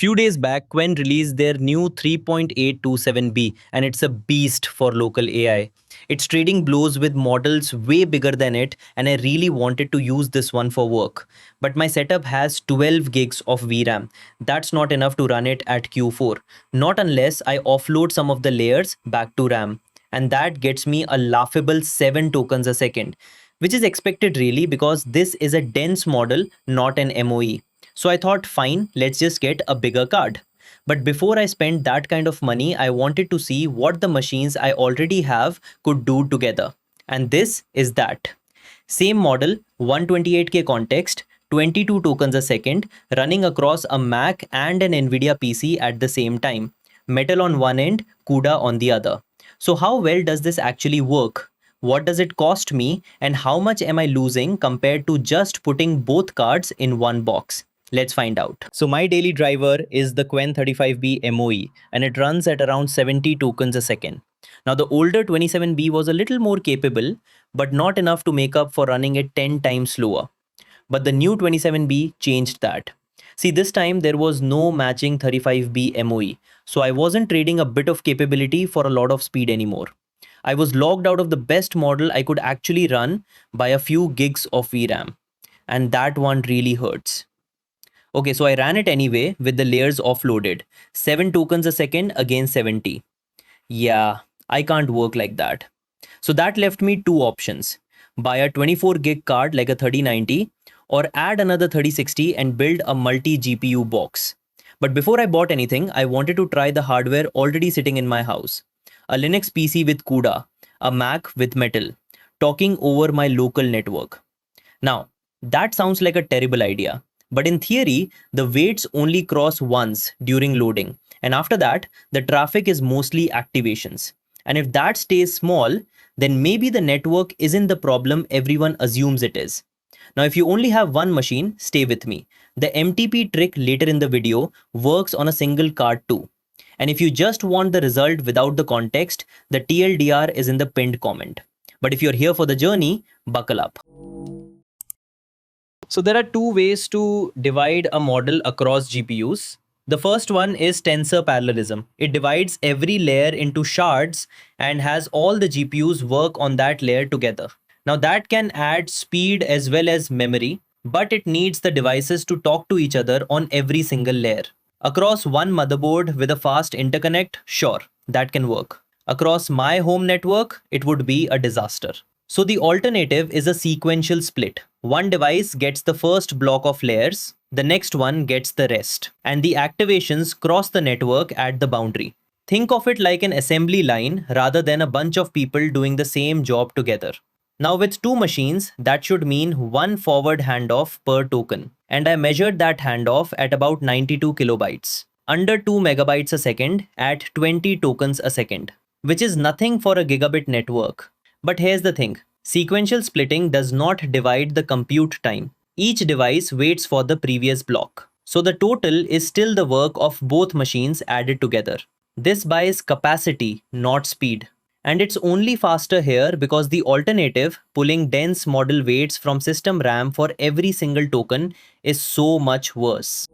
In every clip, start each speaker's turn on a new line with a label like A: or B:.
A: Few days back, Qwen released their new 3.8 27B, and it's a beast for local AI. It's trading blows with models way bigger than it, and I really wanted to use this one for work. But my setup has 12 gigs of VRAM. That's not enough to run it at Q4, not unless I offload some of the layers back to RAM. And that gets me a laughable 7 tokens a second, which is expected really because this is a dense model, not an MOE. So I thought, fine, let's just get a bigger card. But before I spent that kind of money, I wanted to see what the machines I already have could do together. And this is that. Same model, 128K context, 22 tokens a second, running across a Mac and an Nvidia PC at the same time. Metal on one end, CUDA on the other. So how well does this actually work? What does it cost me, and how much am I losing compared to just putting both cards in one box? Let's find out. So my daily driver is the Qwen 35B MOE, and it runs at around 70 tokens a second. Now the older 27B was a little more capable, but not enough to make up for running it 10 times slower. But the new 27B changed that. See, this time there was no matching 35B MOE, so I wasn't trading a bit of capability for a lot of speed anymore. I was logged out of the best model I could actually run by a few gigs of VRAM, and that one really hurts. Okay, so I ran it anyway with the layers offloaded. 7 tokens a second against 70. Yeah, I can't work like that. So that left me two options. Buy a 24 gig card like a 3090 or add another 3060 and build a multi GPU box. But before I bought anything, I wanted to try the hardware already sitting in my house. A Linux PC with CUDA, a Mac with Metal, talking over my local network. Now, that sounds like a terrible idea. But in theory, the weights only cross once during loading. And after that, the traffic is mostly activations. And if that stays small, then maybe the network isn't the problem everyone assumes it is. Now, if you only have one machine, stay with me. The MTP trick later in the video works on a single card too. And if you just want the result without the context, the TLDR is in the pinned comment. But if you're here for the journey, buckle up. So there are two ways to divide a model across GPUs. The first one is tensor parallelism. It divides every layer into shards and has all the GPUs work on that layer together. Now that can add speed as well as memory, but it needs the devices to talk to each other on every single layer. Across one motherboard with a fast interconnect, sure, that can work. Across my home network, it would be a disaster. So the alternative is a sequential split. One device gets the first block of layers, the next one gets the rest, and the activations cross the network at the boundary. Think of it like an assembly line rather than a bunch of people doing the same job together. Now with two machines, that should mean one forward handoff per token. And I measured that handoff at about 92 kilobytes, under 2 megabytes a second at 20 tokens a second, which is nothing for a gigabit network. But here's the thing, sequential splitting does not divide the compute time. Each device waits for the previous block. So the total is still the work of both machines added together. This buys capacity, not speed. And it's only faster here because the alternative, pulling dense model weights from system RAM for every single token, is so much worse.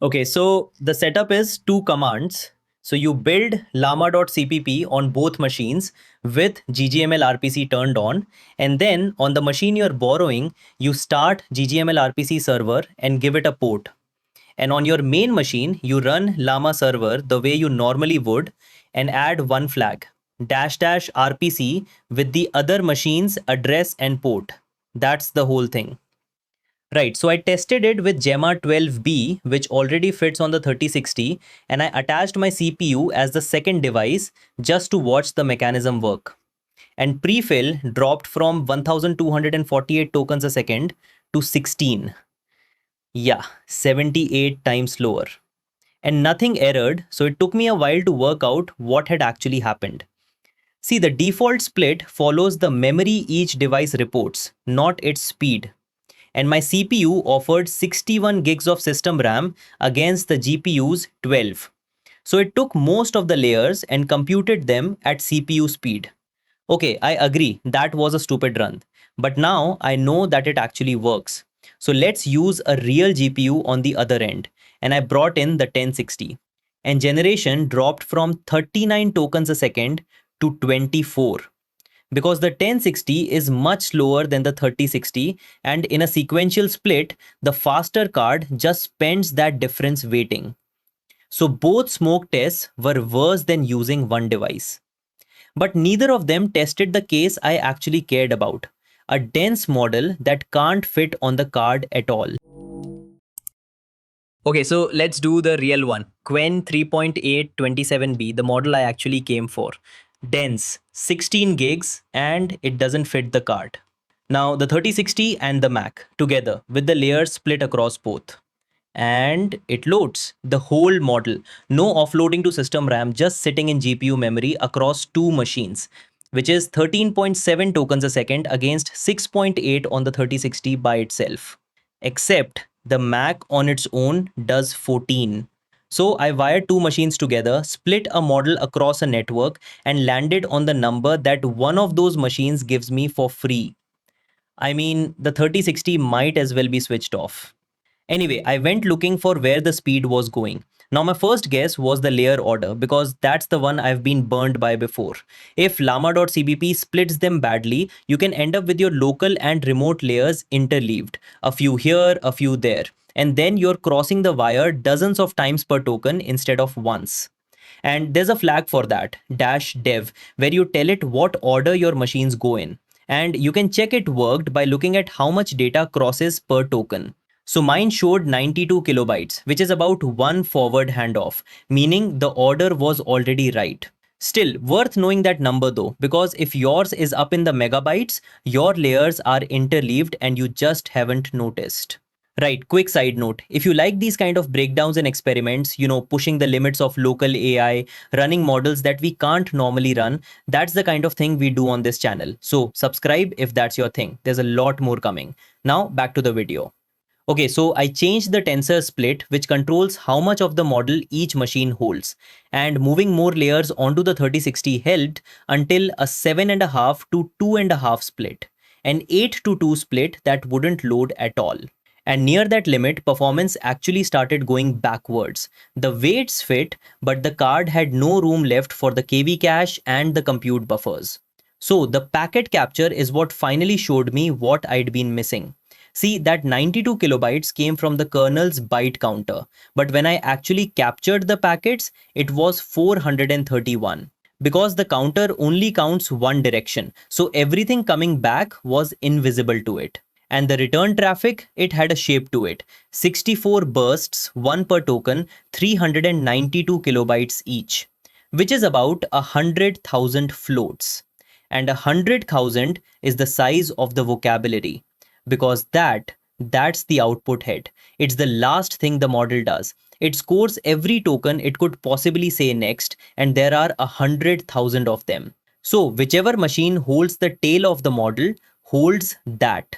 A: Okay, so the setup is two commands. So you build llama.cpp on both machines with ggml RPC turned on, and then on the machine you're borrowing, you start ggml RPC server and give it a port. And on your main machine, you run llama server the way you normally would and add one flag, --RPC with the other machine's address and port. That's the whole thing. Right, so I tested it with Gemma 12B, which already fits on the 3060, and I attached my CPU as the second device just to watch the mechanism work. And prefill dropped from 1248 tokens a second to 16. Yeah, 78 times slower. And nothing errored, so it took me a while to work out what had actually happened. See, the default split follows the memory each device reports, not its speed. And my CPU offered 61 gigs of system RAM against the GPU's 12. So it took most of the layers and computed them at CPU speed. Okay, I agree, that was a stupid run. But now I know that it actually works. So let's use a real GPU on the other end. And I brought in the 1060. And generation dropped from 39 tokens a second to 24. Because the 1060 is much slower than the 3060, and in a sequential split, the faster card just spends that difference waiting. So both smoke tests were worse than using one device. But neither of them tested the case I actually cared about, a dense model that can't fit on the card at all. Okay, so let's do the real one. Qwen 3.8 27B, the model I actually came for. Dense, 16 gigs, and it doesn't fit the card. Now the 3060 and the Mac together with the layers split across both. And it loads the whole model. No offloading to system RAM, just sitting in GPU memory across two machines, which is 13.7 tokens a second against 6.8 on the 3060 by itself. Except the Mac on its own does 14. So I wired two machines together, split a model across a network, and landed on the number that one of those machines gives me for free. I mean, the 3060 might as well be switched off. Anyway, I went looking for where the speed was going. Now, my first guess was the layer order because that's the one I've been burned by before. If llama.cpp splits them badly, you can end up with your local and remote layers interleaved. A few here, a few there. And then you're crossing the wire dozens of times per token instead of once. And there's a flag for that, -dev, where you tell it what order your machines go in. And you can check it worked by looking at how much data crosses per token. So mine showed 92 kilobytes, which is about one forward handoff, meaning the order was already right. Still, worth knowing that number though, because if yours is up in the megabytes, your layers are interleaved and you just haven't noticed. Right, quick side note. If you like these kind of breakdowns and experiments, pushing the limits of local AI, running models that we can't normally run, that's the kind of thing we do on this channel. So subscribe if that's your thing. There's a lot more coming. Now back to the video. Okay, so I changed the tensor split, which controls how much of the model each machine holds. And moving more layers onto the 3060 helped until a 7.5 to 2.5 split. An 8 to 2 split that wouldn't load at all. And near that limit, performance actually started going backwards. The weights fit, but the card had no room left for the KV cache and the compute buffers. So the packet capture is what finally showed me what I'd been missing. See, that 92 kilobytes came from the kernel's byte counter, but when I actually captured the packets, it was 431. Because the counter only counts one direction, so everything coming back was invisible to it. And the return traffic, it had a shape to it. 64 bursts, one per token, 392 kilobytes each, which is about 100,000 floats. And 100,000 is the size of the vocabulary, because that's the output head. It's the last thing the model does. It scores every token it could possibly say next, and there are 100,000 of them. So whichever machine holds the tail of the model holds that.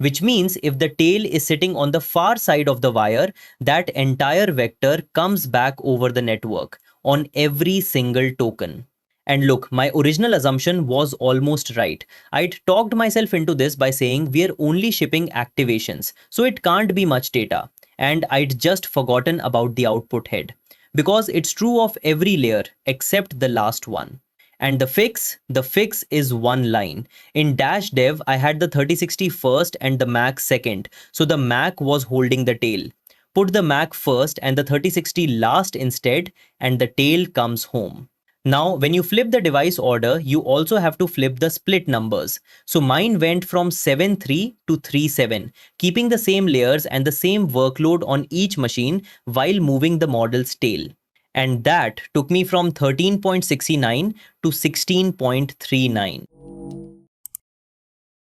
A: Which means if the tail is sitting on the far side of the wire, that entire vector comes back over the network on every single token. And look, my original assumption was almost right. I'd talked myself into this by saying we're only shipping activations, so it can't be much data. And I'd just forgotten about the output head. Because it's true of every layer except the last one. And the fix is one line. In -dev, I had the 3060 first and the Mac second. So the Mac was holding the tail. Put the Mac first and the 3060 last instead, and the tail comes home. Now, when you flip the device order, you also have to flip the split numbers. So mine went from 7.3 to 3.7, keeping the same layers and the same workload on each machine while moving the model's tail. And that took me from 13.69 to 16.39.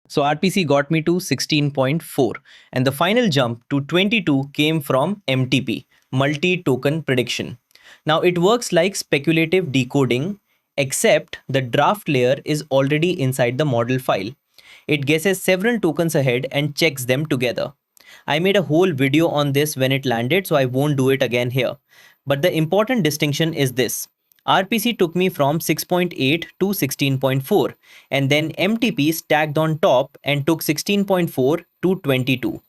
A: So RPC got me to 16.4, and the final jump to 22 came from MTP, multi-token prediction. Now it works like speculative decoding, except the draft layer is already inside the model file. It guesses several tokens ahead and checks them together. I made a whole video on this when it landed, so I won't do it again here. But the important distinction is this. RPC took me from 6.8 to 16.4, and then MTP stacked on top and took 16.4 to 22.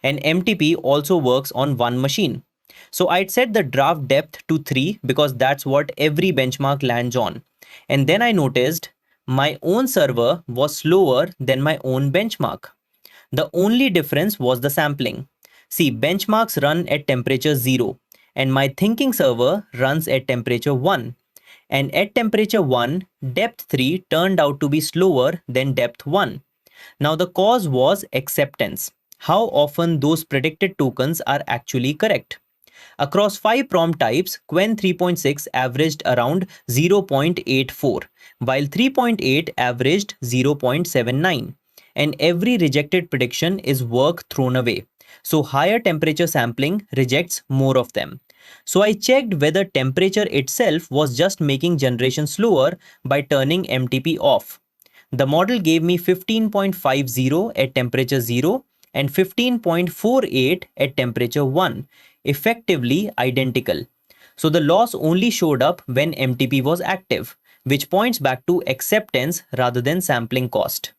A: And MTP also works on one machine. So I'd set the draft depth to 3 because that's what every benchmark lands on. And then I noticed my own server was slower than my own benchmark. The only difference was the sampling. See, benchmarks run at temperature 0 and my thinking server runs at temperature 1. And at temperature 1, depth 3 turned out to be slower than depth 1. Now the cause was acceptance. How often those predicted tokens are actually correct. Across 5 prompt types, Qwen 3.6 averaged around 0.84, while 3.8 averaged 0.79. And every rejected prediction is work thrown away. So higher temperature sampling rejects more of them. So I checked whether temperature itself was just making generation slower by turning MTP off. The model gave me 15.50 at temperature 0 and 15.48 at temperature 1, effectively identical. So the loss only showed up when MTP was active, which points back to acceptance rather than sampling cost.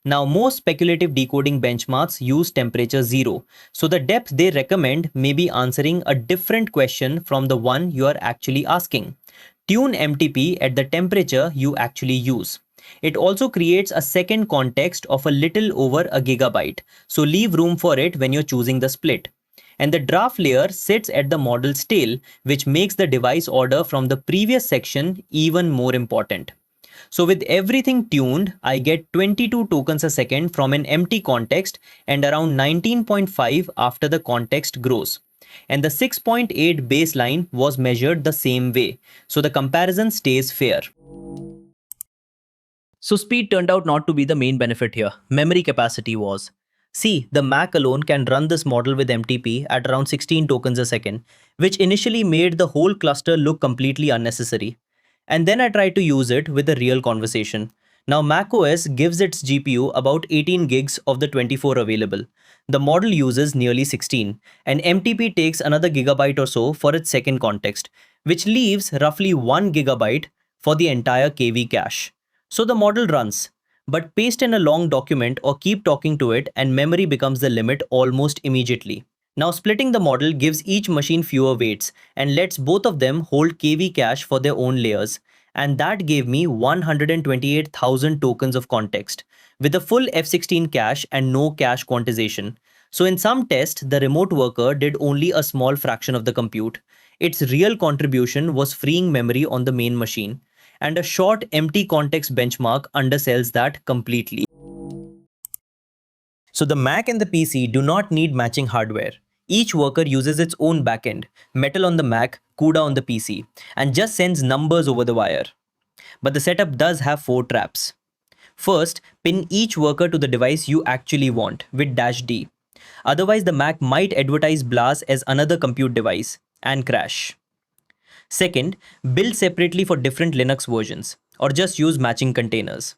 A: Now, most speculative decoding benchmarks use temperature 0, so the depth they recommend may be answering a different question from the one you are actually asking. Tune MTP at the temperature you actually use. It also creates a second context of a little over a gigabyte, so leave room for it when you're choosing the split. And the draft layer sits at the model's tail, which makes the device order from the previous section even more important. So with everything tuned, I get 22 tokens a second from an empty context and around 19.5 after the context grows. And the 6.8 baseline was measured the same way, so the comparison stays fair. So speed turned out not to be the main benefit here. Memory capacity was. See, the Mac alone can run this model with MTP at around 16 tokens a second, which initially made the whole cluster look completely unnecessary. And then I tried to use it with a real conversation. Now macOS gives its GPU about 18 gigs of the 24 available. The model uses nearly 16, and MTP takes another gigabyte or so for its second context, which leaves roughly 1 gigabyte for the entire KV cache. So the model runs, but paste in a long document or keep talking to it and memory becomes the limit almost immediately. Now splitting the model gives each machine fewer weights and lets both of them hold KV cache for their own layers. And that gave me 128,000 tokens of context, with a full F16 cache and no cache quantization. So in some test, the remote worker did only a small fraction of the compute. Its real contribution was freeing memory on the main machine. And a short empty context benchmark undersells that completely. So the Mac and the PC do not need matching hardware. Each worker uses its own backend, Metal on the Mac, CUDA on the PC, and just sends numbers over the wire. But the setup does have 4 traps. First, pin each worker to the device you actually want with -D. Otherwise, the Mac might advertise BLAS as another compute device and crash. Second, build separately for different Linux versions, or just use matching containers.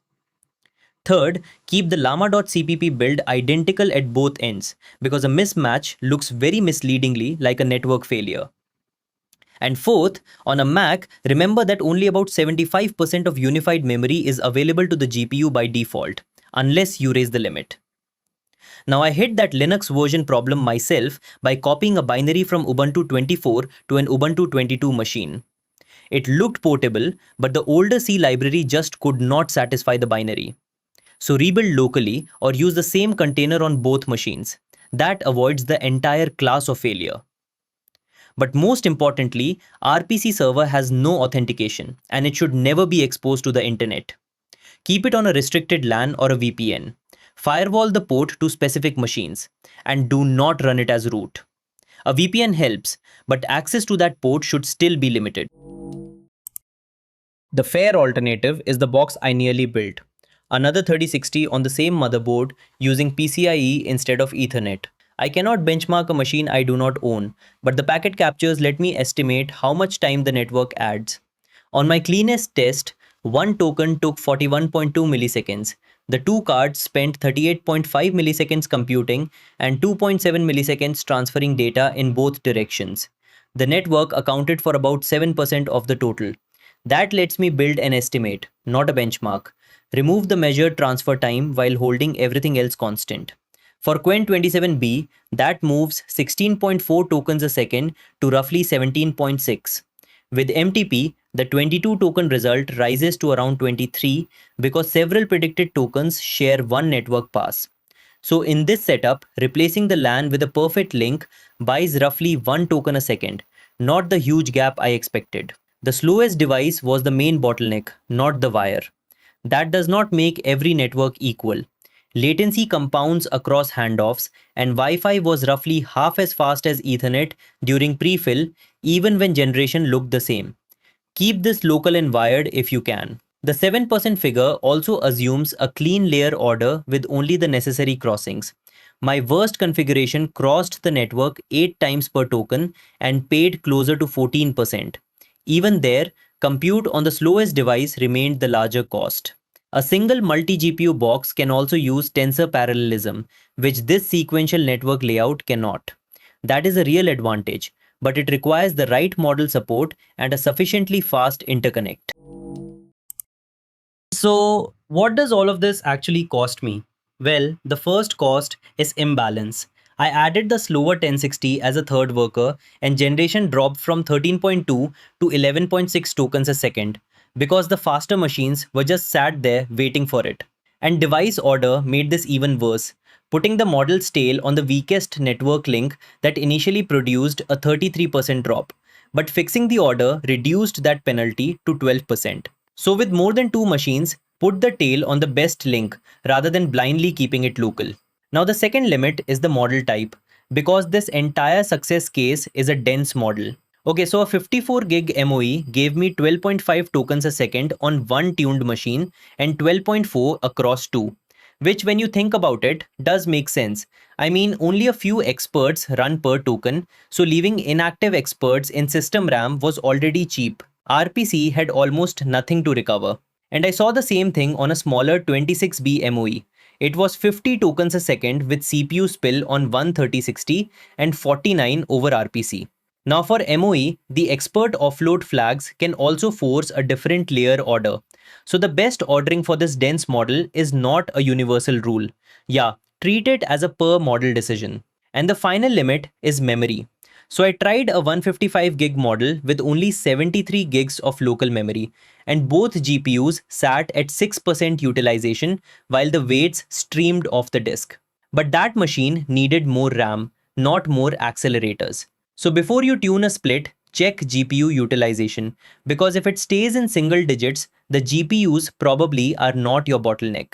A: Third, keep the llama.cpp build identical at both ends, because a mismatch looks very misleadingly like a network failure. And fourth, on a Mac, remember that only about 75% of unified memory is available to the GPU by default, unless you raise the limit. Now I hit that Linux version problem myself by copying a binary from Ubuntu 24 to an Ubuntu 22 machine. It looked portable, but the older C library just could not satisfy the binary. So rebuild locally or use the same container on both machines. That avoids the entire class of failure. But most importantly, RPC server has no authentication and it should never be exposed to the internet. Keep it on a restricted LAN or a VPN. Firewall the port to specific machines and do not run it as root. A VPN helps, but access to that port should still be limited. The fair alternative is the box I nearly built. Another 3060 on the same motherboard using PCIe instead of Ethernet. I cannot benchmark a machine I do not own, but the packet captures let me estimate how much time the network adds. On my cleanest test, one token took 41.2 milliseconds. The two cards spent 38.5 milliseconds computing and 2.7 milliseconds transferring data in both directions. The network accounted for about 7% of the total. That lets me build an estimate, not a benchmark. Remove the measured transfer time while holding everything else constant. For Qwen 27B, that moves 16.4 tokens a second to roughly 17.6. With MTP, the 22 token result rises to around 23 because several predicted tokens share one network pass. So in this setup, replacing the LAN with a perfect link buys roughly 1 token a second, not the huge gap I expected. The slowest device was the main bottleneck, not the wire. That does not make every network equal. Latency compounds across handoffs, and Wi-Fi was roughly half as fast as Ethernet during pre-fill, even when generation looked the same. Keep this local and wired if you can. The 7% figure also assumes a clean layer order with only the necessary crossings. My worst configuration crossed the network 8 times per token and paid closer to 14%. Even there, compute on the slowest device remained the larger cost. A single multi-GPU box can also use tensor parallelism, which this sequential network layout cannot. That is a real advantage, but it requires the right model support and a sufficiently fast interconnect. So, what does all of this actually cost me? Well, the first cost is imbalance. I added the slower 1060 as a third worker and generation dropped from 13.2 to 11.6 tokens a second because the faster machines were just sat there waiting for it. And device order made this even worse, putting the model's tail on the weakest network link that initially produced a 33% drop. But fixing the order reduced that penalty to 12%. So with more than 2 machines, put the tail on the best link rather than blindly keeping it local. Now the second limit is the model type, because this entire success case is a dense model. Okay, so a 54 gig MOE gave me 12.5 tokens a second on one tuned machine and 12.4 across two, which when you think about it does make sense. I mean, only a few experts run per token, so leaving inactive experts in system RAM was already cheap. RPC had almost nothing to recover. And I saw the same thing on a smaller 26B MOE. It was 50 tokens a second with CPU spill on 13060 and 49 over RPC. Now for MOE, the expert offload flags can also force a different layer order. So the best ordering for this dense model is not a universal rule. Yeah, treat it as a per model decision. And the final limit is memory. So I tried a 155 gig model with only 73 gigs of local memory, and both GPUs sat at 6% utilization while the weights streamed off the disk. But that machine needed more RAM, not more accelerators. So before you tune a split, check GPU utilization, because if it stays in single digits, the GPUs probably are not your bottleneck.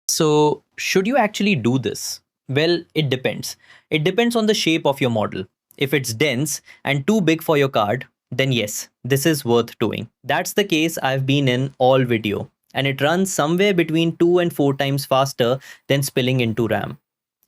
A: So should you actually do this? Well, it depends. It depends on the shape of your model. If it's dense and too big for your card, then yes, this is worth doing. That's the case I've been in all video, and it runs somewhere between 2 and 4 times faster than spilling into RAM.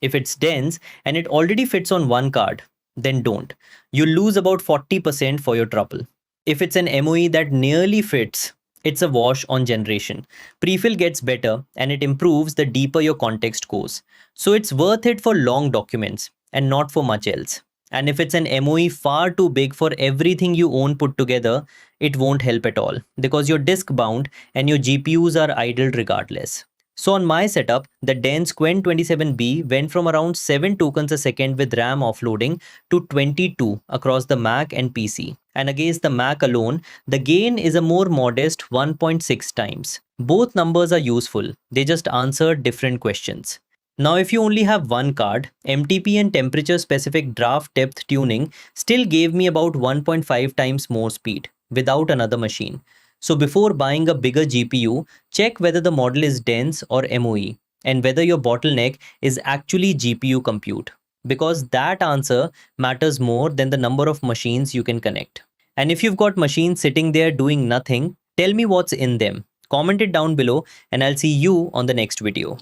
A: If it's dense and it already fits on one card, then don't. You'll lose about 40% for your trouble. If it's an MOE that nearly fits, it's a wash on generation. Prefill gets better and it improves the deeper your context goes. So it's worth it for long documents and not for much else. And if it's an MOE far too big for everything you own put together, it won't help at all because you're disk bound and your GPUs are idle regardless. So on my setup, the dense Qwen 27B went from around 7 tokens a second with RAM offloading to 22 across the Mac and PC. And against the Mac alone, the gain is a more modest 1.6 times. Both numbers are useful, they just answer different questions. Now if you only have one card, MTP and temperature specific draft depth tuning still gave me about 1.5 times more speed without another machine. So before buying a bigger GPU, check whether the model is dense or MOE and whether your bottleneck is actually GPU compute, because that answer matters more than the number of machines you can connect. And if you've got machines sitting there doing nothing, tell me what's in them. Comment it down below and I'll see you on the next video.